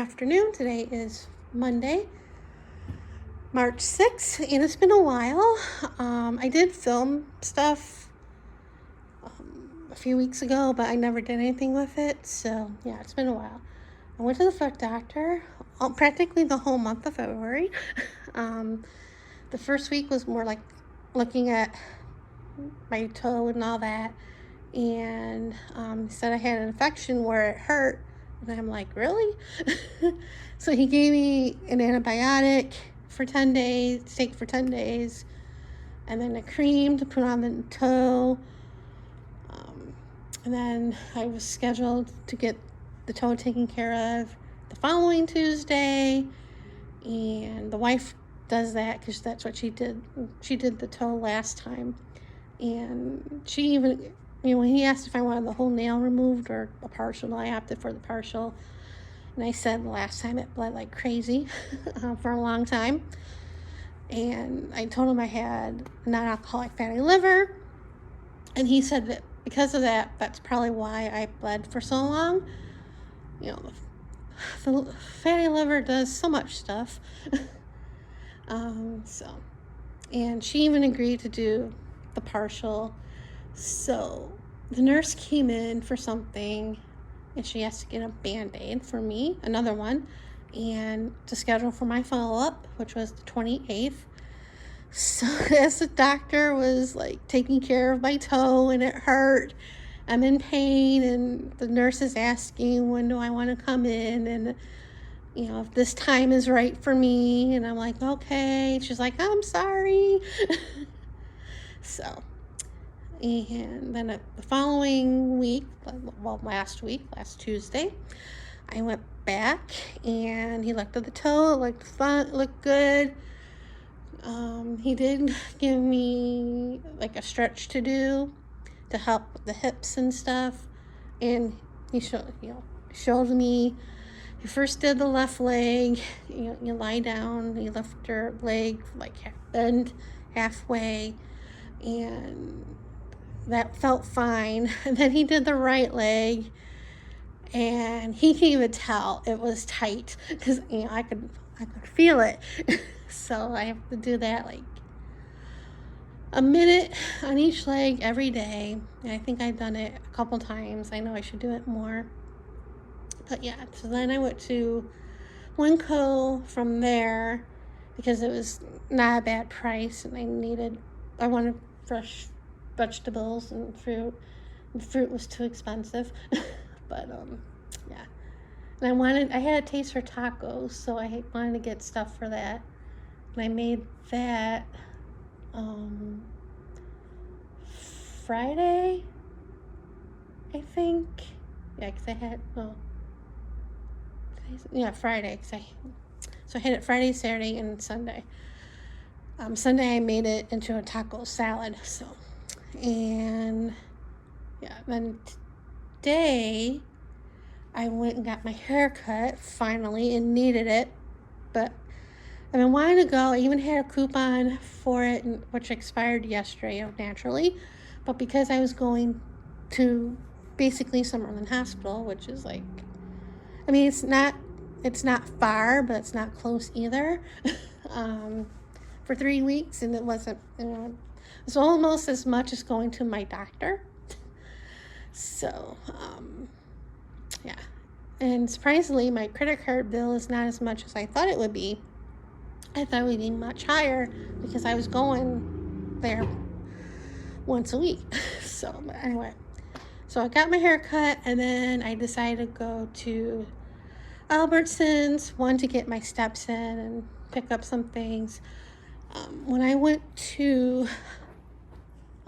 Afternoon. Today is Monday, March 6th, and it's been a while. I did film stuff a few weeks ago, but I never did anything with it, so yeah, it's been a while. I went to the foot doctor practically the whole month of February. The first week was more like looking at my toe and all that, and said I had an infection where it hurt. And I'm like, really? So he gave me an antibiotic for 10 days, to take for 10 days, and then a cream to put on the toe. And then I was scheduled to get the toe taken care of the following Tuesday. And the wife does that because that's what she did. She did the toe last time. And she even, when he asked if I wanted the whole nail removed or a partial, I opted for the partial. And I said the last time it bled like crazy for a long time. And I told him I had non-alcoholic fatty liver. And he said that because of that, that's probably why I bled for so long. The fatty liver does so much stuff. And she even agreed to do the partial. So the nurse came in for something, and she has to get a Band-Aid for me, another one, and to schedule for my follow-up, which was the 28th. So as the doctor was like taking care of my toe and it hurt, I'm in pain, and the nurse is asking when do I want to come in, and if this time is right for me. And I'm like, okay. She's like, I'm sorry. So, and then the following week, last Tuesday, I went back and he looked at the toe. It looked fun, it looked good. He did give me like a stretch to do to help with the hips and stuff. And he showed me. He first did the left leg. You lie down, you lift your leg like bend halfway, and that felt fine. And then he did the right leg, and he can't even tell it was tight because I could feel it. So I have to do that like a minute on each leg every day. And I think I've done it a couple times. I know I should do it more. But yeah, so then I went to Funko from there because it was not a bad price, and I wanted fresh vegetables and fruit. The fruit was too expensive. But yeah. And I had a taste for tacos, so I wanted to get stuff for that. And I made that Friday, I think. Yeah, because I had, Friday. So I had it Friday, Saturday, and Sunday. Sunday I made it into a taco salad. So, and yeah, then today I went and got my hair cut finally and needed it, but I've been wanting to go. I even had a coupon for it, which expired yesterday, naturally. But because I was going to basically Summerlin Hospital, which is like, it's not far, but it's not close either. For 3 weeks, and it wasn't, it's almost as much as going to my doctor. So, yeah. And surprisingly, my credit card bill is not as much as I thought it would be. I thought it would be much higher because I was going there once a week. So, but anyway. So I got my hair cut, and then I decided to go to Albertsons, one, to get my steps in and pick up some things. When I went to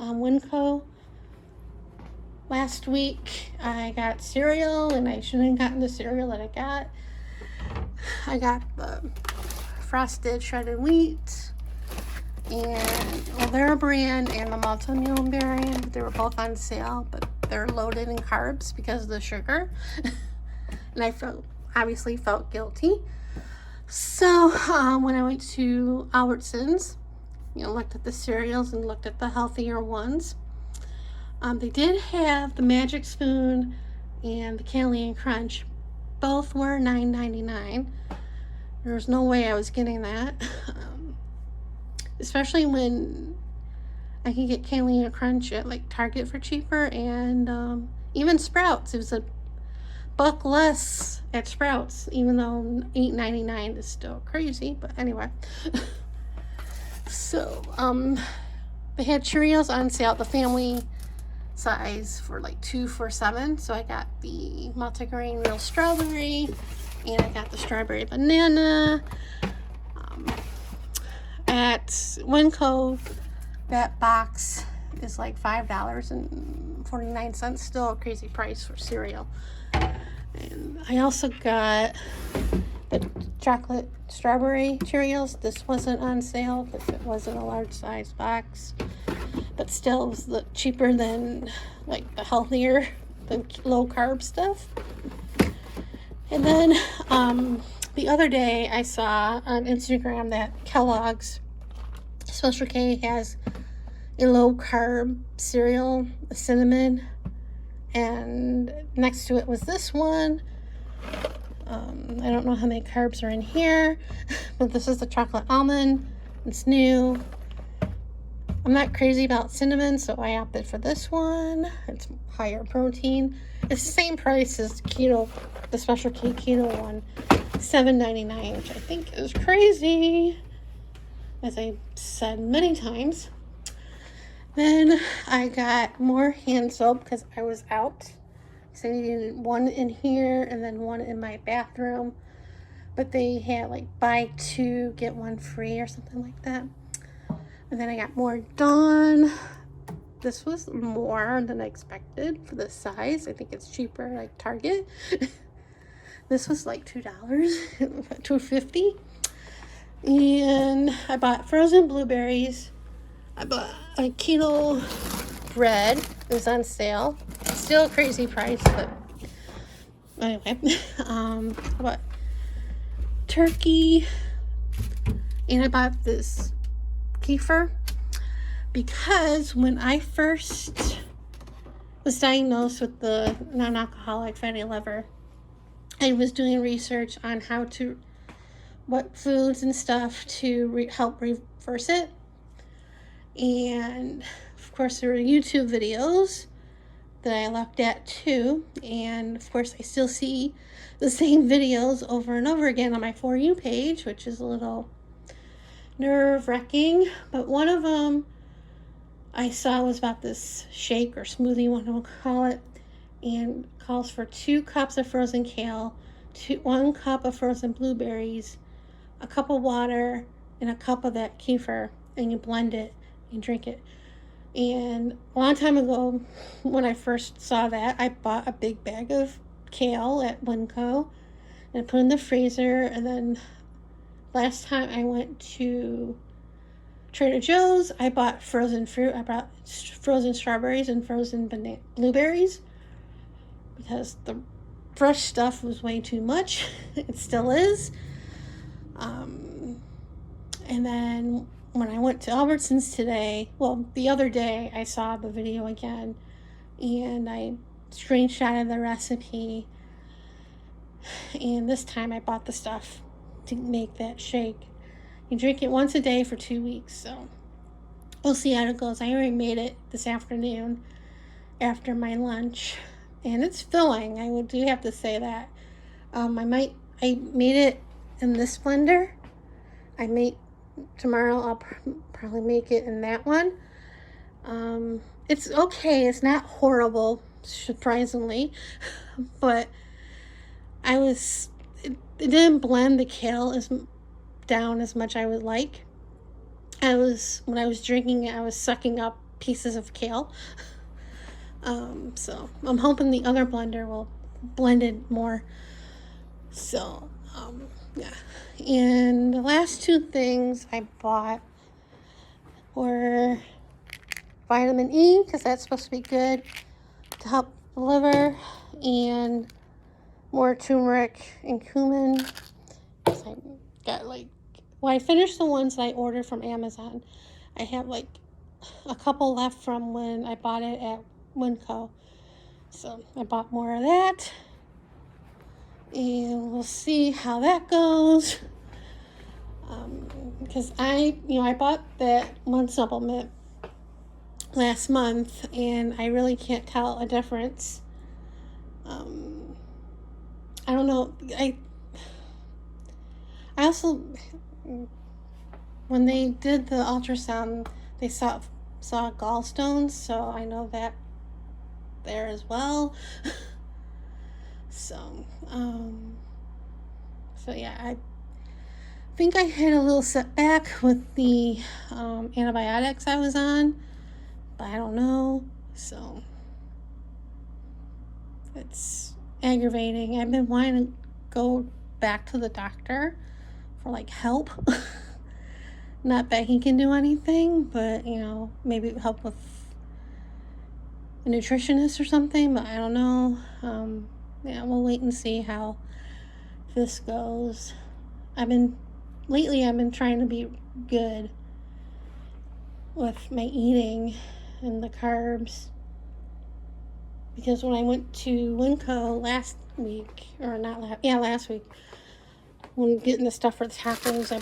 Winco last week, I got cereal, and I shouldn't have gotten the cereal that I got. I got the frosted shredded wheat, and they're a brand, and the multi-meal brand. They were both on sale, but they're loaded in carbs because of the sugar. And I obviously felt guilty. So when I went to Albertsons, looked at the cereals and looked at the healthier ones. They did have the Magic Spoon and the Candy and Crunch, both were $9.99. There was no way I was getting that. Especially when I can get Catalina Crunch at like Target for cheaper, and even Sprouts. It was a buck less at Sprouts, even though $8.99 is still crazy. But anyway, so they had Cheerios on sale, the family size, for like $2 for $7. So I got the multigrain real strawberry, and I got the strawberry banana. At Winco, that box is like $5.49. Still a crazy price for cereal. And I also got the chocolate strawberry Cheerios. This wasn't on sale, but it wasn't a large size box. But still, it was cheaper than like the healthier, the low carb stuff. And then the other day I saw on Instagram that Kellogg's Special K has a low carb cereal, a cinnamon, and next to it was this one. I don't know how many carbs are in here, but this is the chocolate almond. It's new. I'm not crazy about cinnamon, so I opted for this one. It's higher protein. It's the same price as keto, the Special K keto one, $7.99, which I think is crazy, as I said many times. Then I got more hand soap because I was out. So I needed one in here and then one in my bathroom. But they had like buy two, get one free or something like that. And then I got more Dawn. This was more than I expected for the size. I think it's cheaper, like Target. This was like $2, $2.50. And I bought frozen blueberries. I bought a keto bread. It was on sale. Still a crazy price, but anyway. I bought turkey. And I bought this kefir because when I first was diagnosed with the non-alcoholic fatty liver, I was doing research on what foods and stuff to help reverse it. And of course there were YouTube videos that I looked at too, and of course I still see the same videos over and over again on my For You page, which is a little nerve-wracking. But one of them I saw was about this shake or smoothie, what we'll call it, and calls for 2 cups of frozen kale, 1 cup of frozen blueberries, a cup of water, and a cup of that kefir, and you blend it and drink it. And a long time ago, when I first saw that, I bought a big bag of kale at Winco and I put it in the freezer. And then last time I went to Trader Joe's, I bought frozen fruit. I bought frozen strawberries and frozen blueberries because the fresh stuff was way too much. It still is. And then when I went to Albertsons today, well, the other day, I saw the video again, and I screenshotted the recipe, and this time I bought the stuff to make that shake. You drink it once a day for 2 weeks, so we'll see how it goes. I already made it this afternoon after my lunch, and it's filling. I do have to say that. I made it in this blender. Tomorrow I'll probably make it in that one. It's okay. It's not horrible, surprisingly, but it didn't blend the kale down as much I would like. When I was drinking it, I was sucking up pieces of kale. So I'm hoping the other blender will blend it more. So, yeah. And the last 2 things I bought were vitamin E, because that's supposed to be good to help the liver, and more turmeric and cumin. I got I finished the ones that I ordered from Amazon. I have a couple left from when I bought it at Winco. So I bought more of that. and we'll see how that goes. Because I bought that one supplement last month, and I really can't tell a difference. I don't know. I also, when they did the ultrasound, they saw gallstones, so I know that there as well. So yeah, I think I had a little setback with the antibiotics I was on, but I don't know. So it's aggravating. I've been wanting to go back to the doctor for like help. Not that he can do anything, but maybe help with a nutritionist or something, but I don't know. We'll wait and see how this goes. Lately I've been trying to be good with my eating and the carbs, because when I went to Winco last week, when getting the stuff for the tacos, I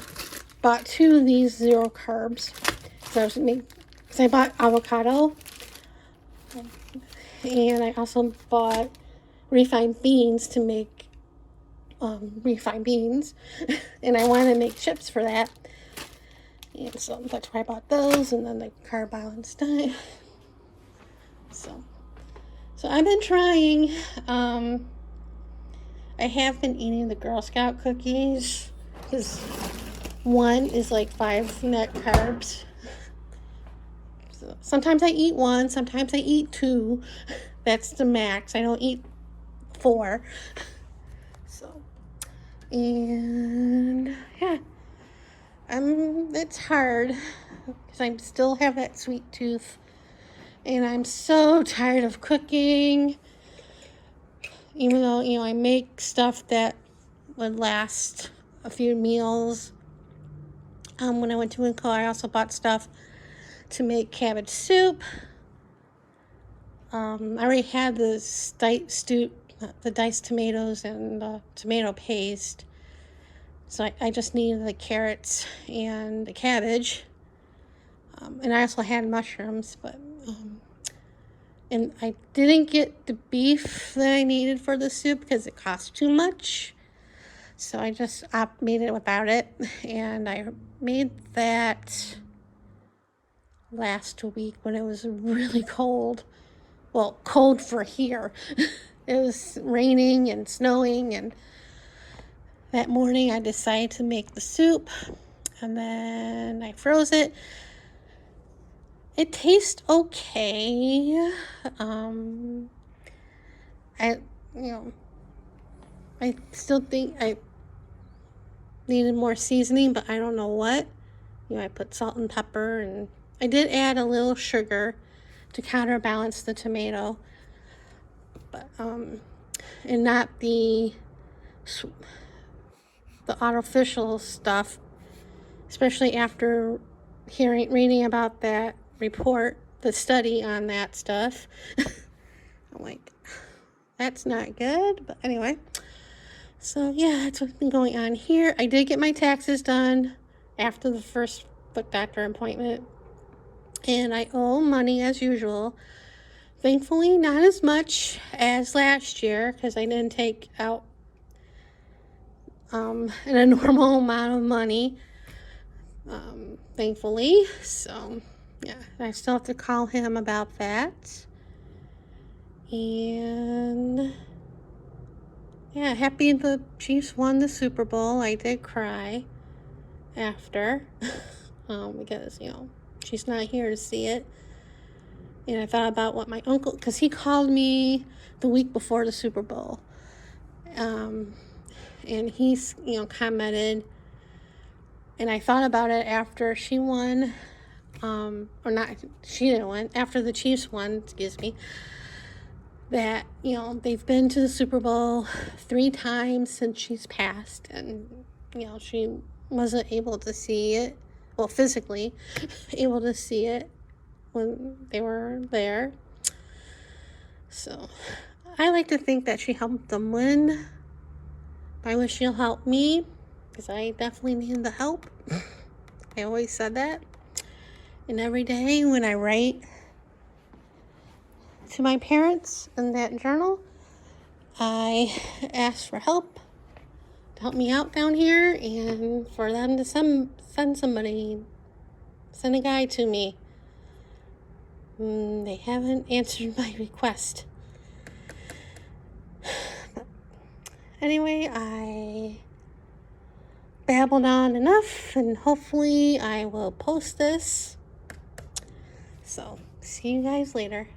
bought 2 of these 0 carbs. Because I bought avocado, and I also bought refined beans to make refined beans, and I wanted to make chips for that, and so that's why I bought those, and then the carb balance diet. So I've been trying. I have been eating the Girl Scout cookies, because one is like 5 net carbs. So sometimes I eat 1, sometimes I eat 2. That's the max. I don't eat 4. So, and yeah, it's hard because I still have that sweet tooth, and I'm so tired of cooking. Even though I make stuff that would last a few meals. When I went to Winco, I also bought stuff to make cabbage soup. I already had the diced tomatoes and the tomato paste, so I just needed the carrots and the cabbage. And I also had mushrooms, but and I didn't get the beef that I needed for the soup because it cost too much. So I just made it without it, and I made that last week when it was really cold. Well, cold for here. It was raining and snowing, and that morning I decided to make the soup, and then I froze it. It tastes okay. I still think I needed more seasoning, but I don't know what. I put salt and pepper, and I did add a little sugar to counterbalance the tomato, but and not the artificial stuff, especially after reading about that report, the study on that stuff. I'm like, that's not good. But anyway, so yeah, that's what's been going on here. I did get my taxes done after the first foot doctor appointment, and I owe money as usual. Thankfully, not as much as last year, because I didn't take out a normal amount of money, thankfully. So yeah, I still have to call him about that. And yeah, happy the Chiefs won the Super Bowl. I did cry after because she's not here to see it. And I thought about what my uncle, because he called me the week before the Super Bowl, and he's commented, and I thought about it after she won, or not, she didn't win, after the Chiefs won, excuse me, that they've been to the Super Bowl 3 times since she's passed, and she wasn't able to see it, well, physically able to see it when they were there. So I like to think that she helped them win, I wish you'll help me, because I definitely need the help. I always said that. And every day when I write to my parents in that journal, I ask for help to help me out down here, and for them to send a guy to me. They haven't answered my request. But anyway, I babbled on enough, and hopefully I will post this. So, see you guys later.